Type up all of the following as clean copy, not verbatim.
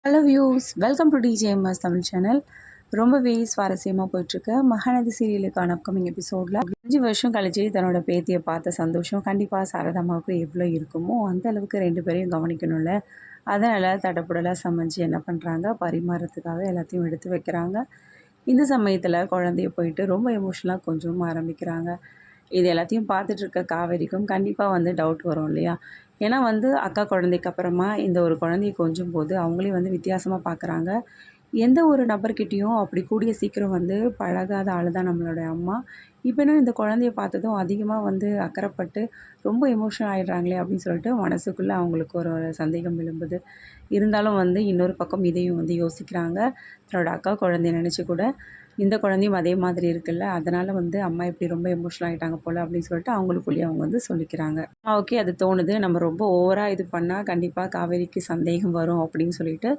Hello views, welcome to TJMS Tamil channel. ரொம்பவே சுவாரஸ்யமாக போயிட்டுருக்கு மகாநதி சீரியலுக்கான அப்கமிங் எபிசோடில் 5 வருஷம் கழிச்சு தன்னோட பேத்தியை பார்த்த சந்தோஷம் கண்டிப்பாக சாரதாமாவுக்கு எவ்வளோ இருக்குமோ அந்த அளவுக்கு 2 பேரையும் கவனிக்கணும்ல. அதனால் தடப்புடலாக சமைச்சு என்ன பண்ணுறாங்க, பரிமாறத்துக்காக எல்லாத்தையும் எடுத்து வைக்கிறாங்க. இந்த சமயத்தில் குழந்தைய போயிட்டு ரொம்ப எமோஷனலாக கொஞ்சம் ஆரம்பிக்கிறாங்க. இது எல்லாத்தையும் பார்த்துட்ருக்க காவேரிக்கும் கண்டிப்பாக டவுட் வரும் இல்லையா? ஏன்னா அக்கா குழந்தைக்கு அப்புறமா இந்த ஒரு குழந்தைய கொஞ்சும் போது அவங்களே வித்தியாசமாக பார்க்குறாங்க. எந்த ஒரு நபர்கிட்டையும் அப்படி கூடிய சீக்கிரம் பழகாத ஆள் தான் நம்மளுடைய அம்மா. இப்போனும் இந்த குழந்தைய பார்த்ததும் அதிகமாக அக்கறைப்பட்டு ரொம்ப எமோஷனல் ஆகிடுறாங்களே அப்படின்னு சொல்லிட்டு மனசுக்குள்ளே அவங்களுக்கு ஒரு சந்தேகம் எழும்புது. இருந்தாலும் இன்னொரு பக்கம் இதையும் யோசிக்கிறாங்க. தன்னோட அக்கா குழந்தைய நினச்சி கூட இந்த குழந்தையும் அதே மாதிரி இருக்குல்ல, அதனால் அம்மா இப்படி ரொம்ப எமோஷனல் ஆகிட்டாங்க போல் அப்படின்னு சொல்லிட்டு அவங்களுக்குள்ளேயே அவங்க சொல்லிக்கிறாங்க. ஓகே, அது தோணுது, நம்ம ரொம்ப ஓவராக இது பண்ணால் கண்டிப்பாக காவேரிக்கு சந்தேகம் வரும் அப்படின்னு சொல்லிட்டு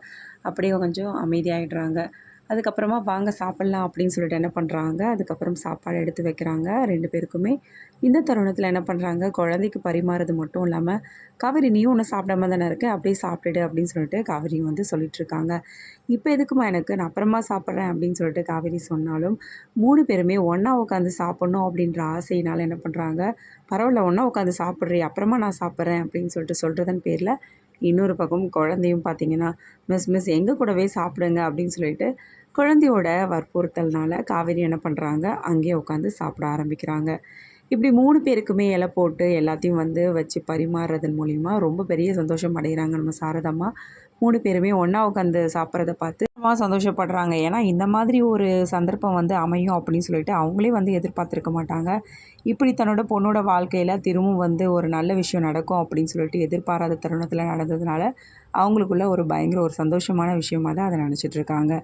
அப்படியே கொஞ்சம் அமைதியாகிடுறாங்க. அதுக்கப்புறமா வாங்க சாப்பிட்லாம் அப்படின்னு சொல்லிட்டு என்ன பண்ணுறாங்க, அதுக்கப்புறம் சாப்பாடு எடுத்து வைக்கிறாங்க 2 பேருக்குமே. இந்த தருணத்தில் என்ன பண்ணுறாங்க, குழந்தைக்கு பரிமாறது மட்டும் இல்லாமல் காவேரி நீயும் ஒன்றும் சாப்பிடாம தானே இருக்க, அப்படியே சாப்பிட்டுடு அப்படின்னு சொல்லிட்டு காவேரி சொல்லிகிட்ருக்காங்க. இப்போ எதுக்குமா எனக்கு, நான் அப்புறமா சாப்பிட்றேன் அப்படின்னு சொல்லிட்டு காவேரி சொன்னாலும் 3 பேருமே ஒன்றா உட்காந்து சாப்பிட்ணும் அப்படின்ற ஆசையினால் என்ன பண்ணுறாங்க, பரவாயில்ல ஒன்றா உட்காந்து சாப்பிட்றே, அப்புறமா நான் சாப்பிட்றேன் அப்படின்னு சொல்லிட்டு சொல்கிறதன் பேரில் இன்னொரு பக்கம் குழந்தையும் பார்த்திங்கன்னா மிஸ் எங்கள் கூடவே சாப்பிடுங்க அப்படின்னு சொல்லிட்டு குழந்தையோட வற்புறுத்தல்னால காவேரி என்ன பண்ணுறாங்க, அங்கேயே உட்காந்து சாப்பிட ஆரம்பிக்கிறாங்க. இப்படி 3 பேருக்குமே இலை போட்டு எல்லாத்தையும் வச்சு பரிமாறுறதன் மூலிமா ரொம்ப பெரிய சந்தோஷம் அடைகிறாங்க நம்ம சாரதாம்மா. 3 பேருமே ஒன்றா உட்காந்து சாப்பிட்றத பார்த்து ரொம்ப சந்தோஷப்படுறாங்க. ஏன்னா இந்த மாதிரி ஒரு சந்தர்ப்பம் அமையும் அப்படின்னு சொல்லிட்டு அவங்களே எதிர்பார்த்துருக்க மாட்டாங்க. இப்படி தன்னோட பொண்ணோட வாழ்க்கையில் திரும்பவும் ஒரு நல்ல விஷயம் நடக்கும் அப்படின்னு சொல்லிட்டு எதிர்பாராத தருணத்தில் நடந்ததுனால அவங்களுக்குள்ள ஒரு பயங்கர ஒரு சந்தோஷமான விஷயமாக தான் அதை நினச்சிட்ருக்காங்க.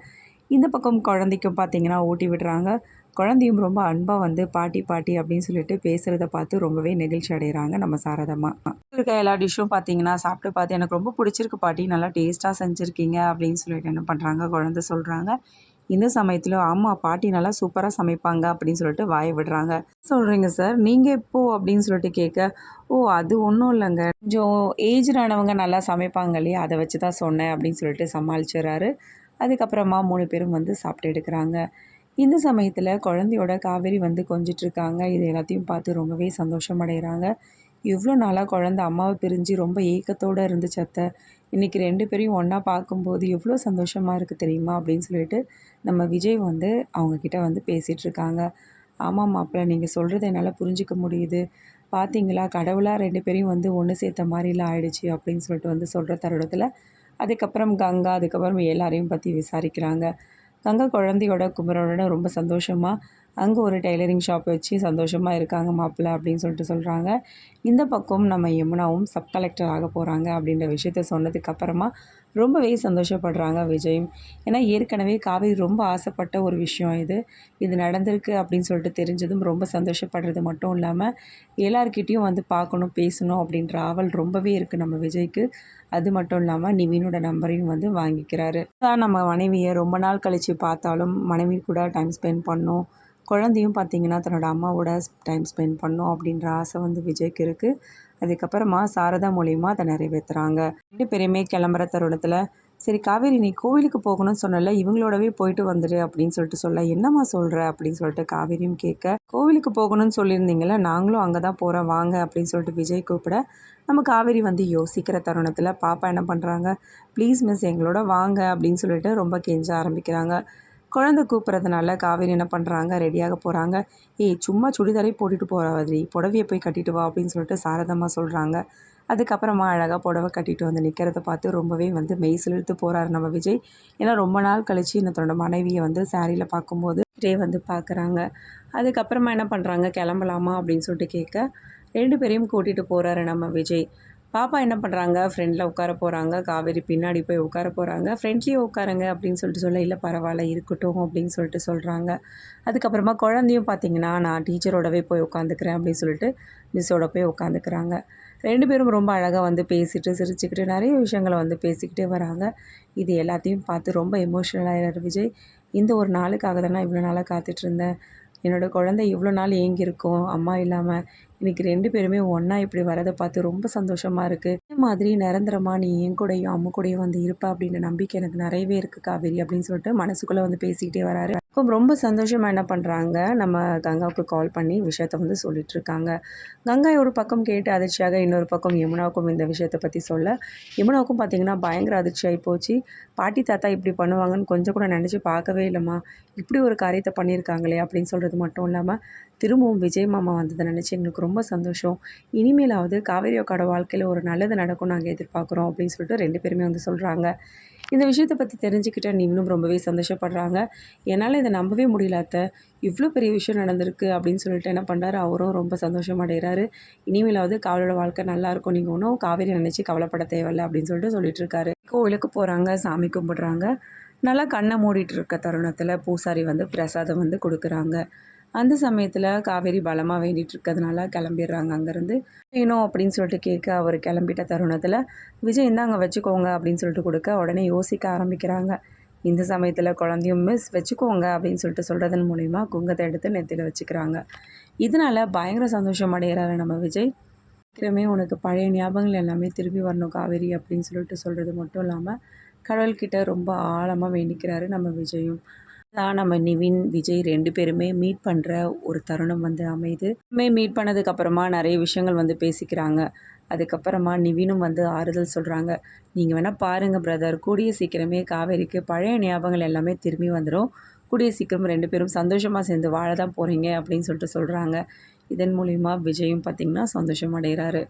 இந்த பக்கம் குழந்தைக்கும் பார்த்திங்கன்னா ஊட்டி விடுறாங்க. குழந்தையும் ரொம்ப அன்பாக பாட்டி பாட்டி அப்படின்னு சொல்லிட்டு பேசுகிறத பார்த்து ரொம்பவே நெகிழ்ச்சி அடைகிறாங்க நம்ம சாரதம்மா. இருக்க எல்லா டிஷ்ஷும் பார்த்திங்கன்னா சாப்பிட்டு பார்த்து எனக்கு ரொம்ப பிடிச்சிருக்கு பாட்டி, நல்லா டேஸ்ட்டாக செஞ்சுருக்கீங்க அப்படின்னு சொல்லிட்டு என்ன பண்ணுறாங்க, குழந்தை சொல்கிறாங்க. இந்த சமயத்தில் ஆமாம் பாட்டி நல்லா சூப்பராக சமைப்பாங்க அப்படின்னு சொல்லிட்டு வாயை விடுறாங்க. சொல்கிறீங்க சார், நீங்கள் எப்போ அப்படின்னு சொல்லிட்டு கேட்க, ஓ அது ஒன்றும் இல்லைங்க, கொஞ்சம் ஏஜ்டானவங்க நல்லா சமைப்பாங்க இல்லையா, அதை வச்சு தான் சொன்னேன் அப்படின்னு சொல்லிட்டு சமாளிச்சிடறாரு. அதுக்கப்புறமா 3 பேரும் சாப்பிட்டு எடுக்கிறாங்க. இந்த சமயத்தில் குழந்தையோட காவேரி கொஞ்சிட்ருக்காங்க. இது எல்லாத்தையும் பார்த்து ரொம்பவே சந்தோஷமடைகிறாங்க. இவ்வளோ நாளாக குழந்தை அம்மாவை பிரிஞ்சு ரொம்ப ஏக்கத்தோடு இருந்துச்சு அத்தை, இன்றைக்கி 2 பேரையும் ஒன்றா பார்க்கும்போது எவ்வளோ சந்தோஷமாக இருக்குது தெரியுமா அப்படின்னு சொல்லிட்டு நம்ம விஜய் அவங்கக்கிட்ட பேசிகிட்ருக்காங்க. ஆமாம் மாப்பிள்ள, நீங்கள் சொல்கிறது என்னால் புரிஞ்சிக்க முடியுது. பார்த்தீங்களா, கடவுளாக 2 பேரையும் ஒன்று சேர்த்த மாதிரிலாம் ஆயிடுச்சு அப்படின்னு சொல்லிட்டு சொல்கிற தருணத்தில் அதுக்கப்புறம் கங்கா, அதுக்கப்புறம் எல்லாரையும் பற்றி விசாரிக்கிறாங்க. கங்கா குழந்தையோட குமரனோட ரொம்ப சந்தோஷமாக அங்கே ஒரு டெய்லரிங் ஷாப் வச்சு சந்தோஷமாக இருக்காங்க மாப்பிள்ளை அப்படின்னு சொல்லிட்டு சொல்கிறாங்க. இந்த பக்கம் நம்ம யமுனாவும் சப் கலெக்டர் ஆக போகிறாங்க அப்படின்ற விஷயத்த சொன்னதுக்கப்புறமா ரொம்பவே சந்தோஷப்படுறாங்க விஜயும். ஏன்னா ஏற்கனவே காவேரி ரொம்ப ஆசைப்பட்ட ஒரு விஷயம் இது. இது நடந்திருக்கு அப்படின்னு சொல்லிட்டு தெரிஞ்சதும் ரொம்ப சந்தோஷப்படுறது மட்டும் இல்லாமல் எல்லார்கிட்டேயும் பார்க்கணும், பேசணும் அப்படின்ற ஆவல் ரொம்பவே இருக்குது நம்ம விஜய்க்கு. அது மட்டும் இல்லாமல் நிவினோட நம்பரையும் வாங்கிக்கிறாரு. அதான் நம்ம மனைவியை ரொம்ப நாள் கழித்து பார்த்தாலும் மனைவி கூட டைம் ஸ்பெண்ட் பண்ணணும், குழந்தையும் பார்த்திங்கன்னா தன்னோட அம்மாவோட டைம் ஸ்பெண்ட் பண்ணணும் அப்படின்ற ஆசை விஜய்க்கு இருக்குது. அதுக்கப்புறமா சாரதா மூலிமா அதை நிறைவேற்றுறாங்க. 2 பேருமே கிளம்புற தருணத்தில், சரி காவேரி நீ கோவிலுக்கு போகணும்னு சொன்னல, இவங்களோடவே போயிட்டு வந்துடு அப்படின்னு சொல்லிட்டு சொல்ல, என்னம்மா சொல்கிற அப்படின்னு சொல்லிட்டு காவேரியும் கேட்க, கோவிலுக்கு போகணும்னு சொல்லியிருந்தீங்கள, நாங்களும் அங்கே தான் போகிறோம் வாங்க அப்படின்னு சொல்லிட்டு விஜய் கூப்பிட, நம்ம காவேரி யோசிக்கிற தருணத்தில் பாப்பா என்ன பண்ணுறாங்க, ப்ளீஸ் மிஸ் எங்களோட வாங்க அப்படின்னு சொல்லிட்டு ரொம்ப கெஞ்ச ஆரம்பிக்கிறாங்க. குழந்தை கூப்பிட்றதுனால காவேரி என்ன பண்ணுறாங்க, ரெடியாக போகிறாங்க. ஏய் சும்மா சுடிதாரே போட்டுட்டு போகிறாதி, புடவையை போய் கட்டிட்டு வா அப்படின்னு சொல்லிட்டு சாரதம்மா சொல்கிறாங்க. அதுக்கப்புறமா அழகாக புடவை கட்டிட்டு நிற்கிறத பார்த்து ரொம்பவே மெய் சிலிர்த்து போகிறாரு நம்ம விஜய். ஏன்னா ரொம்ப நாள் கழித்து தன்னோட மனைவியை சாரியில் பார்க்கும்போது பார்க்குறாங்க. அதுக்கப்புறமா என்ன பண்ணுறாங்க, கிளம்பலாமா அப்படின்னு சொல்லிட்டு கேட்க 2 பேரையும் கூட்டிகிட்டு போகிறாரு நம்ம விஜய். பாப்பா என்ன பண்ணுறாங்க, ஃப்ரெண்டில் உட்கார போகிறாங்க, காவேரி பின்னாடி போய் உட்கார போகிறாங்க. ஃப்ரெண்ட்லேயே உட்காருங்க அப்படின்னு சொல்லிட்டு சொல்ல, இல்லை பரவாயில்ல இருக்கட்டும் அப்படின்னு சொல்லிட்டு சொல்கிறாங்க. அதுக்கப்புறமா குழந்தையும் பார்த்திங்கன்னா நான் டீச்சரோடவே போய் உட்காந்துக்கிறேன் அப்படின்னு சொல்லிட்டு மிஸ்ஸோட போய் உட்காந்துக்கிறாங்க. 2 பேரும் ரொம்ப அழகாக பேசிட்டு சிரிச்சுக்கிட்டு நிறைய விஷயங்களை பேசிக்கிட்டே வராங்க. இது எல்லாத்தையும் பார்த்து ரொம்ப எமோஷ்னலாகிற விஜய், இந்த ஒரு நாளுக்காக தான் நான் இவ்வளோ நாளாக காத்துட்ருந்தேன், என்னோடய குழந்தை இவ்வளோ நாள் ஏங்கியிருக்கும் அம்மா இல்லாமல், இன்றைக்கி 2 பேருமே ஒன்றா இப்படி வரதை பார்த்து ரொம்ப சந்தோஷமாக இருக்குது. இந்த மாதிரி நிரந்தரமா நீ என் கூடயும், அம்மு கூடயும் வந்து இருப்ப அப்படின்ற நம்பிக்கை எனக்கு நிறையவே இருக்கு காவேரி அப்படின்னு சொல்லிட்டு மனசுக்குள்ள வந்து பேசிக்கிட்டே வராரு. அப்போ ரொம்ப சந்தோஷமா என்ன பண்றாங்க, நம்ம கங்காவுக்கு கால் பண்ணி விஷயத்த வந்து சொல்லிட்டு இருக்காங்க. கங்கா ஒரு பக்கம் கேட்டு அதிர்ச்சியாக இன்னொரு பக்கம் யமுனாவுக்கும் இந்த விஷயத்த பத்தி சொல்ல, யமுனாவுக்கும் பார்த்தீங்கன்னா பயங்கர அதிர்ச்சி ஆயி போச்சு. பாட்டி தாத்தா இப்படி பண்ணுவாங்கன்னு கொஞ்சம் கூட நினச்சு பார்க்கவே இல்லைம்மா. இப்படி ஒரு காரியத்த பண்ணியிருக்காங்களே அப்படின்னு சொல்றது மட்டும் இல்லாம, திரும்பவும் விஜய் மாமா வந்ததை நினச்சி எங்களுக்கு ரொம்ப சந்தோஷம். இனிமேலாவது காவேரி அக்காவோட வாழ்க்கையில ஒரு நல்லது நடக்கும்னு நாங்கள் எதிர்பார்க்குறோம் அப்படின்னு சொல்லிட்டு 2 பேருமே வந்து சொல்கிறாங்க. இந்த விஷயத்த பற்றி தெரிஞ்சுக்கிட்ட நீங்களும் ரொம்பவே சந்தோஷப்படுறாங்க. என்னால் இதை நம்பவே முடியல அத்தை. இவ்வளோ பெரிய விஷயம் நடந்திருக்கு அப்படின்னு சொல்லிட்டு என்ன பண்ணுறாரு, அவரும் ரொம்ப சந்தோஷம் அடைகிறாரு. இனிமேலாவது காவலோட வாழ்க்கை நல்லாயிருக்கும். நீங்கள் ஒன்றும் காவேரி நினச்சி கவலைப்பட தேவையில்ல அப்படின்னு சொல்லிட்டு சொல்லிட்டு இருக்காரு. கோவிலுக்கு போகிறாங்க, சாமி கும்பிடுறாங்க. நல்லா கண்ணை மூடிட்டு இருக்க தருணத்தில் பூசாரி வந்து பிரசாதம் வந்து கொடுக்குறாங்க. அந்த சமயத்தில் காவேரி பலமாக வேண்டிகிட்டு இருக்கிறதுனால கிளம்பிடுறாங்க அங்கேருந்து. வேணும் அப்படின்னு சொல்லிட்டு கேட்க அவர் கிளம்பிட்ட தருணத்தில் விஜய் இந்தாங்க வச்சுக்கோங்க அப்படின்னு சொல்லிட்டு கொடுக்க உடனே யோசிக்க ஆரம்பிக்கிறாங்க. இந்த சமயத்தில் குழந்தையும் மிஸ் வச்சுக்கோங்க அப்படின்னு சொல்லிட்டு சொல்கிறதன் மூலிமா குங்கத்தை எடுத்து நெத்தியில் வச்சுக்கிறாங்க. இதனால் பயங்கர சந்தோஷம் அடைகிறாரு நம்ம விஜய். சீக்கிரமே உனக்கு பழைய ஞாபகங்கள் எல்லாமே திரும்பி வரணும் காவேரி அப்படின்னு சொல்லிட்டு சொல்கிறது மட்டும் இல்லாமல் கடவுள்கிட்ட ரொம்ப ஆழமாக வேண்டிக்கிறாரு நம்ம விஜயும். தான் நம்ம நிவின், விஜய் 2 பேருமே மீட் பண்ணுற ஒரு தருணம் வந்து அமையுது. மீட் பண்ணதுக்கப்புறமா நிறைய விஷயங்கள் வந்து பேசிக்கிறாங்க. அதுக்கப்புறமா நிவினும் வந்து ஆறுதல் சொல்கிறாங்க. நீங்கள் வேணால் பாருங்கள் பிரதர், கூடிய சீக்கிரமே காவேரிக்கு பழைய ஞாபகங்கள் எல்லாமே திரும்பி வந்துடும். கூடிய சீக்கிரம் 2 பேரும் சந்தோஷமாக சேர்ந்து வாழ தான் போகிறீங்க அப்படின்னு சொல்லிட்டு சொல்கிறாங்க. இதன் மூலிமா விஜயும் பார்த்திங்கன்னா சந்தோஷம் அடைகிறாரு.